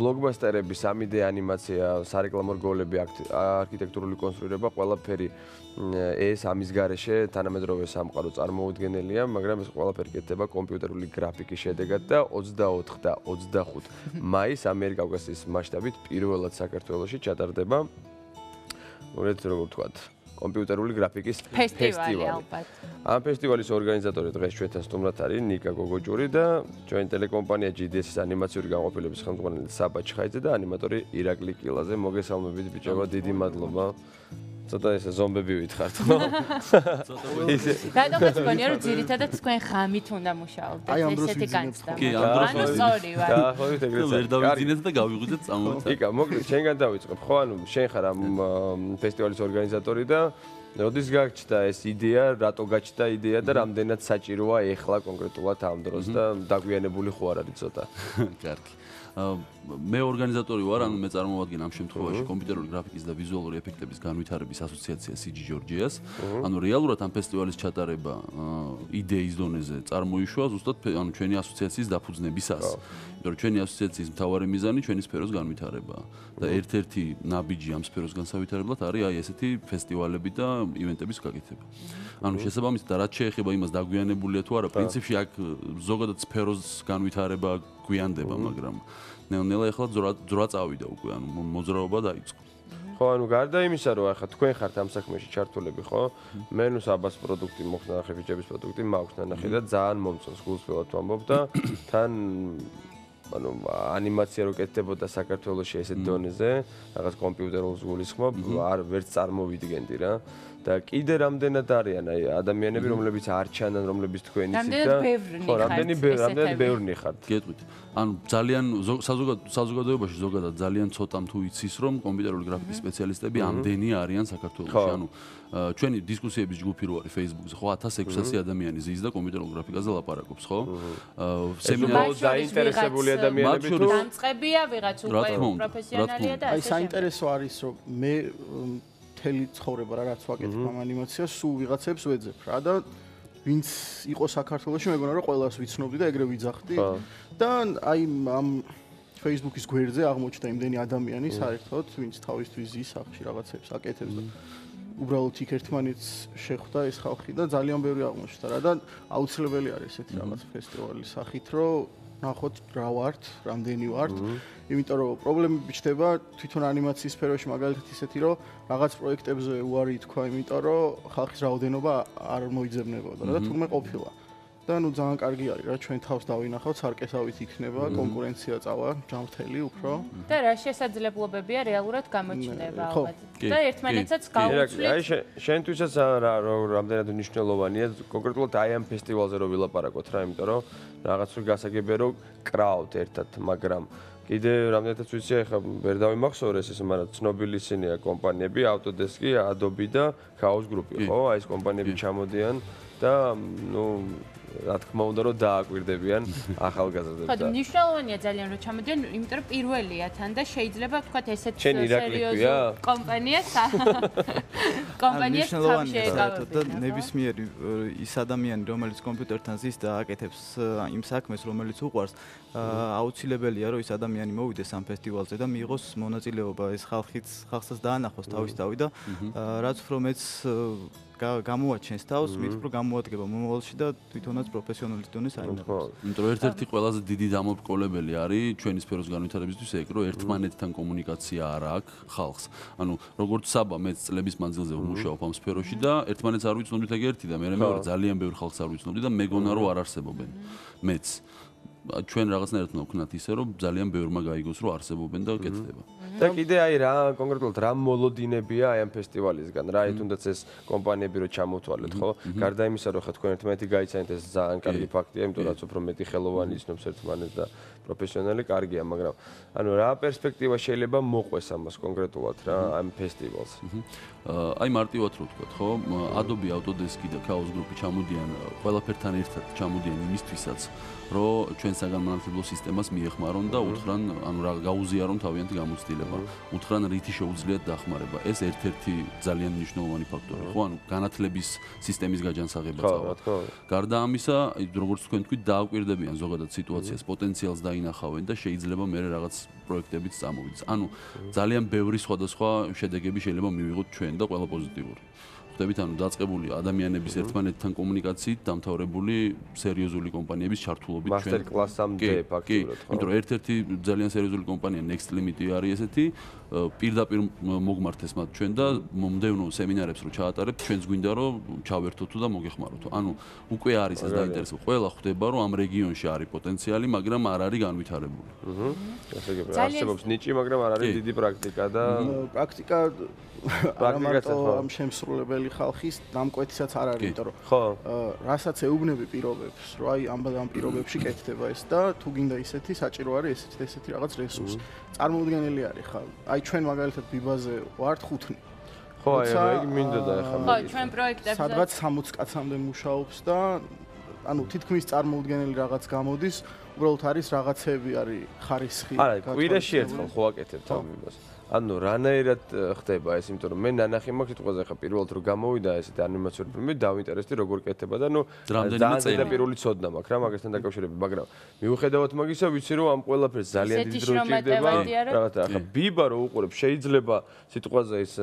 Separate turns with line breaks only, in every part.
ბლოკბასტერები, 3D ანიმაცია, სარეკლამო რგოლები, არქიტექტურული კონსტრუირება, ყველაფერი ეს ამის გარეშე თანამედროვე სამყარო წარმოუდგენელია, მაგრამ ეს ყველაფერი კეთდება კომპიუტერული გრაფიკის შედეგად და 24 და 25 მაისს ამიერკავკასიის მასშტაბით პირველად საქართველოში ჩატარდება როგორ ვთქვათ, კომპიუტერული გრაფიკის ფესტივალი. ამ ფესტივალის ორგანიზატორი დღეს ჩვენთან სტუმრად არის ნიკა გოგოჯური და ჩვენი ტელეკომპანია GDS-ის ანიმაციური განყოფილების ხელმძღვანელი საბა ჩხაიძე და ანიმატორი ირაკლი კილაძე. მოგესალმებით ბიჭებო, დიდი მადლობა. ცოტა ესე ზომბები ვითხართ, ხო?
რატომაც მგონია რომ ძირითადად თქვენ ღამით უნდა მუშაობდეთ ესეთი განცდა.
კი, ამ დროს
სწორი ვარ.
დაახლოებით ეგრეც.
ვერ დავიძინეთ და გავიღვიძეთ წამოვიდეთ.
იკა, მოკლედ შენგან დავიწყებ, ხო? ანუ შენ ხარ ამ ფესტივალის ორგანიზატორი და როდის გაჩნდა ეს იდეა, რატო გაჩნდა იდეა და რამდენად საჭიროა ეხლა კონკრეტულად ამ დროს და დაგვიანებული ხო არ არის ცოტა?
კარგი. მე ორგანიზატორი ვარ, ანუ მე წარმოვადგენ ამ შემთხვევაში კომპიუტერული გრაფიკის და ვიზუალური ეფექტების განვითარების ასოციაცია CG Georgia-ს. ანუ რეალურად ამ ფესტივალის ჩატარება იდეის დონეზე წარმოიშვა ზუსტად ანუ ჩვენი ასოციაციის დაფუძნებისას. იმიტომ რომ ჩვენი ასოციაციის მთავარი მიზანი ჩვენი სფეროს განვითარებაა და ერთ-ერთი ნაბიჯი ამ სფეროს განსავითარებლად არის აი ესეთი ფესტივალები და ივენტების გაკეთება. ანუ შესაბამისად რაც შეეხება იმას დაგვიანებულია თუ არა, პრინციპში აქ ზოგადად სფეროს განვითარება გვიანდება, მაგრამ ნელ-ნელა ახლა ძრა წავიდა უკვე, ანუ მოძრაობა დაიწყო.
ხო, ანუ გარდა იმისა, რომ ახლა თქვენ ხართ ამ საქმეში ჩართულები, ხო? მე ნუ საბას პროდუქტი მოხდა ნახე, ბიჭების პროდუქტი მაქვს ნახე და ძალიან მომწონს გულწრფელად ვამბობ და თან ანუ ანიმაცია რო კეთდებოდა საქართველოში ესეთ დონეზე, რაღაც კომპიუტერულს გულისხმობ, არ ვერც წარმოვიდგენდი რა. და კიდე რამდენად არიან აი ადამიანები, რომლებიც არ ჩანან, რომლებიც თქვენი ცით და
ხო,
რამდენი ბევრნი ხართ.
გეტყვით. ანუ ძალიან საზოგადოებაში ზოგადად ძალიან ცოტამ თუ იცის, რომ კომპიუტერული გრაფიკის სპეციალისტები ამდენი არიან საქართველოში. ანუ ჩვენი დისკუსიების ჯგუფი რო არის Facebook-ზე, ხო 1600 ადამიანი ზის და კომპიუტერულ გრაფიკაზე ლაპარაკობს, ხო?
სემინარში დაინტერესებული ადამიანები თუ
დამწყებია, ვიღაც უკვე პროფესიონალია და
აი საინტერესო არის, რომ მე მთელი ცხოვრება რა რაც ვაკეთებ ამ ანიმაციას, სულ ვიღაცებს ვეძებ რა და ვინც იყო საქართველოში, მეგონა რომ ყველას ვიცნობდი და ეგრე ვიძახდი და აი ამ Facebook-ის გვერდზე აღმოჩნდა იმდენი ადამიანი საერთოდ, ვინც თავისთვის ზის სახში რაღაცებს აკეთებს და უბრალოდ იქ ერთმანეთს შეხვდა ეს ხალხი და ძალიან ბევრი აღმოჩნდა რა და აუცილებელი არის ესეთი რაღაც ფესტივალის სახით, რომ ნახოთ რა ვართ, რამდენი ვართ. იმიტომ რომ პრობლემები ჩნდება თვითონ ანიმაციის სფეროში მაგალითად ისეთი რომ რაღაც პროექტებზე უარი თქვა, იმიტომ რომ ხალხის რაოდენობა არ მოიძებნებოდა და თურმე ყოფილა. და ნუ ძალიან კარგი არის რა ჩვენ თავს დავინახავთ, სარკესავით იქნება, კონკურენცია წავა, ჯანმრთელი უფრო.
და რა შესაძლებლობებია რეალურად გამოჩნდება ალბათ. და ერთმანეთსაც გავუცვლით.
აი შენთვისაც რამდენად მნიშვნელოვანია კონკრეტულად აი ამ ფესტივალზე რო ვილაპარაკოთ რა, იმიტომ რომ რაღაც რო გასაგებია რომ კრავთ ერთად, მაგრამ კიდე რამდენადაც ვიცი, ახლა ვერ დავიმახსოვრეს ეს, მაგრამ ცნობილი ისინია კომპანიები, Autodesk, Adobe და Chaos Group, ხო? აი ეს კომპანიები ჩამოდიან და ნუ რა თქმა უნდა რომ დააკვირდებიან ახალგაზრდებს.
ხო, მნიშვნელოვანია ძალიან რომ ჩამოდიან, იმიტომ რომ პირველია თან და შეიძლება ვთქვათ ესეთ სერიოზულ კომპანიას
საერთოდ და ნებისმიერი ის ადამიანი, რომელიც კომპიუტერთან ზის და აკეთებს იმ საქმეს, რომელიც უყვარს, აუცილებელია რომ ის ადამიანი მოვიდეს ამ ფესტივალზე და მიიღოს მონაწილეობა, ეს ხალხსაც დაანახოს თავისთავად და რაც უფრო მეც გამოაჩენს თავს, მით უფრო გამოადგება მომავალში და თვითონაც პროფესიონალის დონეს აინტერესებს.
იმიტომ რომ ერთ-ერთი ყველაზე დიდი დამოუკიდებელი არის ჩვენი სფეროს განვითარებისთვის ეგ, რომ ერთმანეთთან კომუნიკაცია არ აქვს ხალხს. ანუ როგორც საბა მეც წლების მანძილზე ვმუშაობ ამ სფეროში და ერთმანეთს არ ვიცნობდით ეგ ერთი და მე მეორე ძალიან ბევრი ხალხს არ ვიცნობდი და მეგონა რომ არ არსებობენ. მეც ჩვენ რაღაცნაირად ვქნათ ისე რომ ძალიან ბევრმა გაიგოს რომ არსებობენ და კეთდება.
და კიდე აი რა კონკრეტულად რა მოლოდინებია აი ამ ფესტივალისგან რა აი თუნდაც ეს კომპანიები რო ჩამოთვალეთ ხო გარდა იმისა რომ ხა თქვენ ერთმანეთი გაიცანით ეს ძალიან კარგი ფაქტია იმიტომ რაც უფრო მეტი ხელოვანი ისნობს ერთმანეთს და პროფესიონალი კარგია მაგრამ ანუ რა პერსპექტივა შეიძლება მოყვეს ამას კონკრეტულად რა ამ ფესტივალს
აი მარტივად რო ვთქვათ ხო Adobe Autodesk და Chaos Group-ი ჩამოდიან ყველაფერთან ერთად ჩამოდიან იმისთვისაც რომ ჩვენ საგანმანათლებლო სისტემას მიეხმარონ და უთხრან ანუ რა გაუზიარონ თავიანთი გამოცდილება ხო? უთხრან რითი შეუძლიათ დახმარება. ეს ერთ-ერთი ძალიან მნიშვნელოვანი ფაქტორი, ხო? ანუ განათლების სისტემის გაჯანსაღება წავა. გარდა ამისა, როგორც თქვენ თქვით, დააკვირდებიან ზოგადად სიტუაციას, პოტენციალს დაინახავენ და შეიძლება მე რაღაც პროექტებიც წამოვიდეს. ანუ ძალიან ბევრი სხვადასხვა შედეგები შეიძლება მივიღოთ ჩვენ და ყველა პოზიტიური. ხვდებით, ანუ დაწყებული ადამიანების ერთმანეთთან კომუნიკაციით დამთავრებული სერიოზული კომპანიების ჩართულობით ჩვენ
master class-ამდე ფაქტურად, ხო?
იმიტომ რომ ერთ-ერთი ძალიან სერიოზული კომპანია Next Limit-ი არის ესეთი, პირდაპირ მოგმართეს მათ ჩვენ და მომდევნო სემინარებს რო ჩაატარებთ, ჩვენც გვინდა რომ ჩავერთოთ და მოგეხმაროთ. ანუ უკვე არის ეს დაინტერესებული. ყველა ხვდება რომ ამ რეგიონში არის პოტენციალი, მაგრამ არ არის განვითარებული.
ესე იგი, არსებობს ნიჭი, მაგრამ არ არის დიდი პრაქტიკა და
პრაქტიკა არა მარტო ამ შემსრულებელი ხალხის დამკვეთისაც არ არის, იმიტომ რომ
ხო,
რასაც ეუბნები პირობებს, რომ აი ამ პირობებში კეთდება ეს და თუ გინდა ისეთი საჭირო არის ესეთი რაღაც რესურსი. წარმოუდგენელი არის ხა. აი ჩვენ მაგალითად ბიბაზე ვართ 5.
ხო, აი მინდოდა ახლა.
ხო, ჩვენ პროექტებზე
სადღაც 60 კაცამდე მუშაობს და ანუ თითქმის წარმოუდგენელი რაღაც გამოდის, უბრალოდ არის რაღაცები არის ხარისხი.
არა, კვირაში ერთხელ ხო აკეთებთ ამ ბიბას. ანუ რანაირად ხდება ეს, იმიტომ რომ მე ნანახი მაქვს სიტყვაზე ხა პირველად რომ გამოვიდა ესეთი ანიმაციური ფილმი, დავინტერესდი როგორ კეთდება და ნუ ძალიან ზედაპირული ცოდნა მაქვს რა მაგასთან დაკავშირებით, მაგრამ მიუხედავად მაგისა ვიცი რომ ამ ყველაფერს ძალიან დიდი დრო ჭირდება. რაღაცა ხა ბიბა რო უყურებ შეიძლება სიტყვაზე ის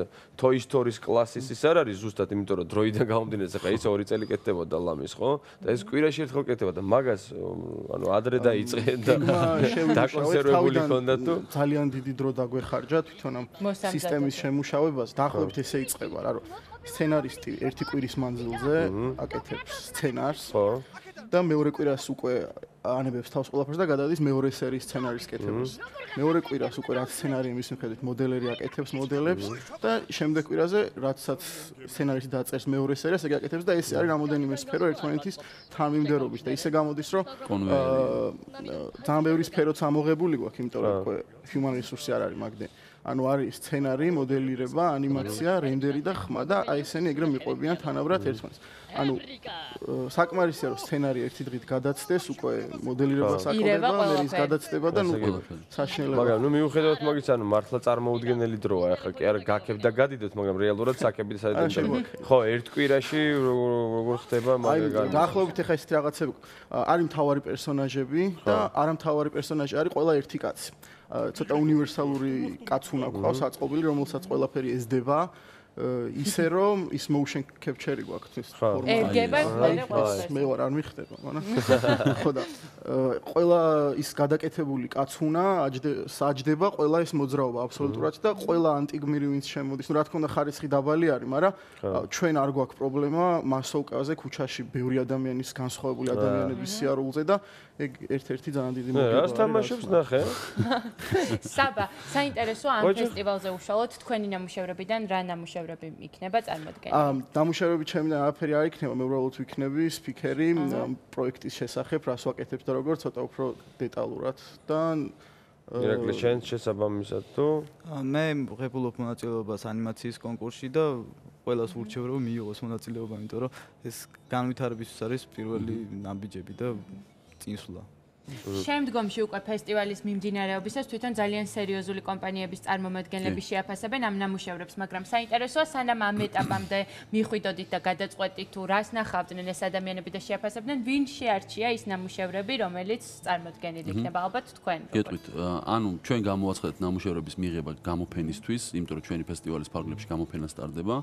Toy Story-ს კლასის ის არ არის ზუსტად, იმიტომ რომ დროიდან გამომდინარე ხა ის 2 წელი კეთდებოდა ლამის, ხო? და ეს კვირაში ერთხელ კეთდება და მაგას ანუ ადრე დაიწყე და დაკონსერვებული ხონდა თუ
ძალიან დიდი დრო დაგვეხარჯა თვითონ ამ სისტემის შემუშავებას. დაახლოებით ესე იწყება რა, რომ სცენარისტი ერთი კვირის მანძილზე აკეთებს სცენარს და მეორე კვირას უკვე ანებებს თავს ყველაფერს და გადადის მეორე სერიის სცენარის კეთებას. მეორე კვირას უკვე რაც სცენარი მის მიხედვით მოდელერი აკეთებს მოდელებს და შემდეგ კვირაზე რაცაც სცენარისტი დაწერს მეორე სერიას ეგ აკეთებს და ეს არის რამოდენიმე სფერო ერთმანეთის თანმიმდევრობით და ისე გამოდის რომ ძალიან ბევრი სფეროც ამოღებული გვაქვს, იმიტომ რომ უკვე human resource არ არის მაგდე. ანუ არის სცენარი, მოდელირება, ანიმაცია, რენდერი და ხმა და აი ესენი ეგრე მიყვებიან თანაბრად ერთმანეთს. ანუ საკმარისია რომ სცენარი ერთი დღით გადაცდეს, უკვე მოდელირებას აკეთება, მერის გადაცდება და ნუ საშინელება.
მაგრამ ნუ მიუხედავად მაგის, ანუ მართლა წარმოუდგენელი დროა, ახლა კი არა გაქებ და გადიდოთ, მაგრამ რეალურად საკები საერთოდ ხო, ერთ კვირაში როგორ ხდება მაგა.
დაახლოებით ახლა ესეთი რაღაცები არის მთავარი პერსონაჟები და არამთავარი პერსონაჟი არის ყველა ერთი კაცი. ცოტა უნივერსალური კაცუნა გვყავს აწყობილი, რომელსაც ყველაფერი ეზდება, ისე რომ ის motion capture-ი გვაქვს ეს ფორმა.
ერგება
მე ვარ არ მიხდება, მაგრამ ხო და ყველა ის გადაკეთებული კაცუნა საჯდება, ყველა ეს მოძრაობა აბსოლუტურად და ყველა ანტიგმირი ვინც შემოდის, ну რა თქმა უნდა ხარისხი დაბალი არის, მაგრამ ჩვენ არ გვაქვს პრობლემა მასოვკაზე ქუჩაში ბევრი ადამიანის განსხვავებული ადამიანების სიარულზე და ეგ ერთ-ერთი ძალიან დიდი მოგება.
რას თამაშობს ნახე?
საბა, საინტერესოა ამ ფესტივალზე უშუალოდ თქვენი ნამუშევრებიდან რა ნამუშევრები იქნება წარმოდგენილი?
ნამუშევრები ჩემიდან არაფერი არ იქნება, მე უბრალოდ ვიქნები სპიკერი პროექტის შესახებ, რას ვაკეთებ და როგორ ცოტა უფრო დეტალურად და
ირაკლი შენ შესაბამისად თუ
მე ვღებულობ მონაწილეობას ანიმაციის კონკურსში და ყველას ვურჩევ რომ მიიღოს მონაწილეობა, იმიტომ რომ ეს განვითარებისთვის არის პირველი ნაბიჯები და წინსვლა.
შემდგომში უკვე ფესტივალის მიმდინარეობისას თვითონ ძალიან სერიოზული კომპანიების წარმომადგენლები შეაფასებენ ამ ნამუშევრებს, მაგრამ საინტერესოა სანამ ამ ეტაპამდე მიხვიდოდით და გადაწყვეტით თუ რას ნახავდნენ ეს ადამიანები და შეაფასებდნენ, ვინ შეარჩია ის ნამუშევრები, რომელიც წარმოდგენილი იქნება ალბათ თქვენ.
გეტყვით, ანუ ჩვენ გამოვაცხადეთ ნამუშევრების მიღება გამოფენისთვის, იმიტომ რომ ჩვენი ფესტივალის ფარგლებში გამოფენა სტარდება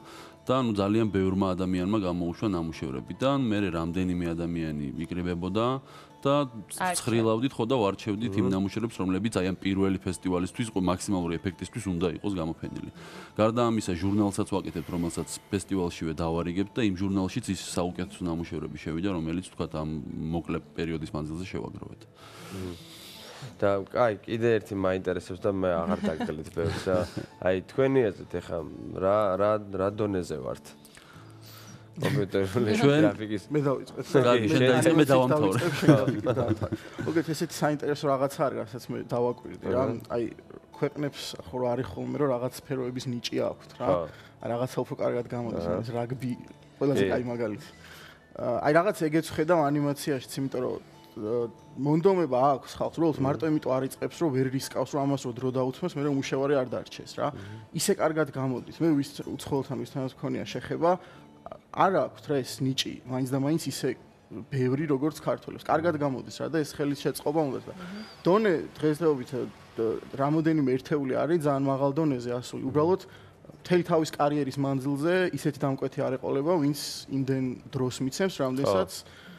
და ანუ ძალიან ბევრმა ადამიანმა გამოუშვა ნამუშევრები და მე რამდენიმე ადამიანი იკრიბებოდა და ცხრილავდით ხო და ვარჩევდით იმ ნამუშევრებს, რომლებიც აი ამ პირველი ფესტივალისთვის ყო მაქსიმალური ეფექტისთვის უნდა იყოს გამოფენილი. გარდა ამისა, ჟურნალსაც ვაკეთებთ, რომელსაც ფესტივალშივე დავარიგებთ და იმ ჟურნალშიც ის საუკეთესო ნამუშევრები შევიდა, რომელიც თქვათ ამ მოკლე პერიოდის მანძილზე შევაგროვეთ.
და აი კიდე ერთი მაინტერესებს და მე აღარ დაგგლით ბევრს და აი თქვენი აზრით ეხა რა დონეზე ვართ? კომპიუტერული გრაფიკის
მე დავიწყე.
მე დავამთავრე.
მოგეთ ესეთი საინტერესო რაღაცა არის, რასაც მე დავაკვირდი რა. აი ქვეყნებს ხო რა არის ხოლმე რომ რაღაც სფეროების ნიჭი აქვთ რა. რაღაცა უფრო კარგად გამოდის, ეს რაგბი ყველაზე კაი მაგალითი. აი რაღაც ეგეც ხედავ ანიმაციაშიც, იმიტომ რომ მონდომება აქვს ხალხს, უბრალოდ მარტო იმიტომ არ იწყებს, რომ ვერ რისკავს, რომ ამას დრო დაუთმოს, მე რომ უშევარი არ დარჩეს რა. ისე კარგად გამოდის. მე ვის უცხოელთან ვისთანაც მქონია შეხება, არ აქვს რა ეს ნიჭი, მაინც და მაინც ისე ბევრი როგორც ქართველებს. კარგად გამოდის რა და ეს ხელის შეწყობა უნდა და დონე დღესდღეობით რამოდენიმე ერთეული არის ძალიან მაღალ დონეზე ასული. უბრალოდ მთელი თავის კარიერის მანძილზე ისეთი დამკვეთი არ ეყოლება, ვინც იმდენ დროს მიცემს, რამდენსაც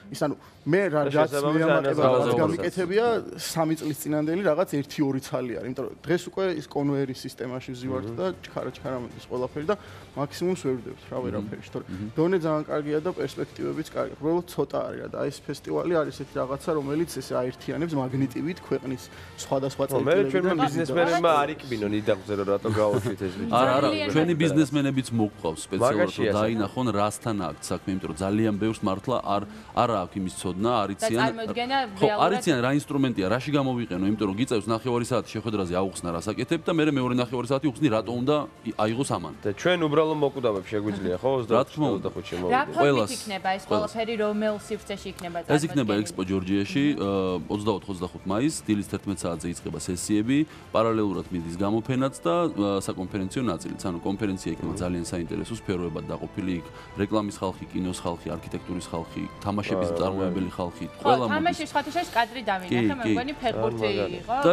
ის ანუ მე რაც მეამაყება გამიკეთებია 3 წლის წინანდელი რაღაც 1-2 ცალი არის. იმიტომ რომ დღეს უკვე ის კონვეერის სისტემაში ვზივართ და ჩქარა მოდის ყველაფერი და მაქსიმუმს ვერ ვდებთ რა ვერაფერი. თორე დონე ძალიან კარგია და პერსპექტივებიც კარგია. უბრალოდ ცოტა არის რა და აი ეს ფესტივალი არის ესეთი რაღაცა, რომელიც ესე აერთიანებს მაგნიტივით ქვეყნის სხვადასხვა
წელიწადებში. მე ჩვენმა ბიზნესმენებმა არ იქბინონ იდაღზე რომ რატო გაუშვით ეს ვიდეო.
არა, ჩვენი ბიზნესმენებიც მოყავს სპეციალურად რომ დაინახონ რასთან აქვს საქმე, იმიტომ რომ ძალიან ბევრს მართლა არ აქვს იმის ცოდნა, არიციან რა ინსტრუმენტია, რაში გამოვიყენო, იმიტომ რომ გიწევს ნახევარი საათი შეხვედრაზე აუხსნა რას აკეთებ და მე მეორე ნახევარი საათი უხსნი რატო უნდა აიღოს ამან.
და ჩვენ უბრალოდ მოკვდავებ შეგვიძლია ხო 25-25-ში მოვიდეთ.
რა ფორმით იქნება ეს ყველაფერი რომელ სივრცეში იქნება
წარმოდგენილი? ეს იქნება ექსპო ჯორჯიაში 24-25 მაისს დილის 11 საათზე იწყება სესიები, პარალელურად მიდის გამოფენაც და საკონფერენციო ნაწილიც. ანუ კონფერენცია იქნება ძალიან საინტერესო სფეროებად დაყოფილი, იქ რეკლამის ხალხი, კინოს ხალხი, არქიტექტურის ხალხი, თამაშების წარმოებელი ხალხი, ყველა მოდის.
თამაშის ხათაშეს კადრი დავინახე, მე მგონი ფეხბურთი იყო.
და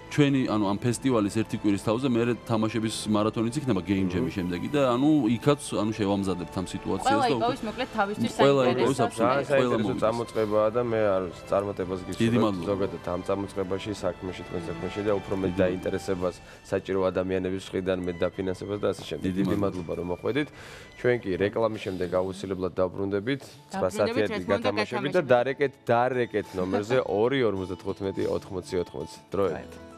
ჩვენი ანუ ამ ფესტივალის ერთი კვირის თავზე მე თამაშების მარათონიც იქნება Game Jam-ის შემდეგი და ანუ იქაც ანუ შევამზადებთ ამ სიტუაციას და
ყველა მოკლედ თავისთვის
საინტერესო
წამოწყებაა და მე არ წარმატებას გიცნობ ზოგადად ამ წამოწყებაში საქმეში თქვენ საქმეში და უფრო მეტ დაინტერესებას საჭირო ადამიანების მხრიდან მეტ დაფინანსებას და ასე შემდეგ. დიდი მადლობა რომ მოხვედით. ჩვენ კი რეკლამის შემდეგ აუცილებლად დავბრუნდებით 9:00-ით გათამაშებით და დარეკეთ ნომერზე 2 55 80 80 დროებით.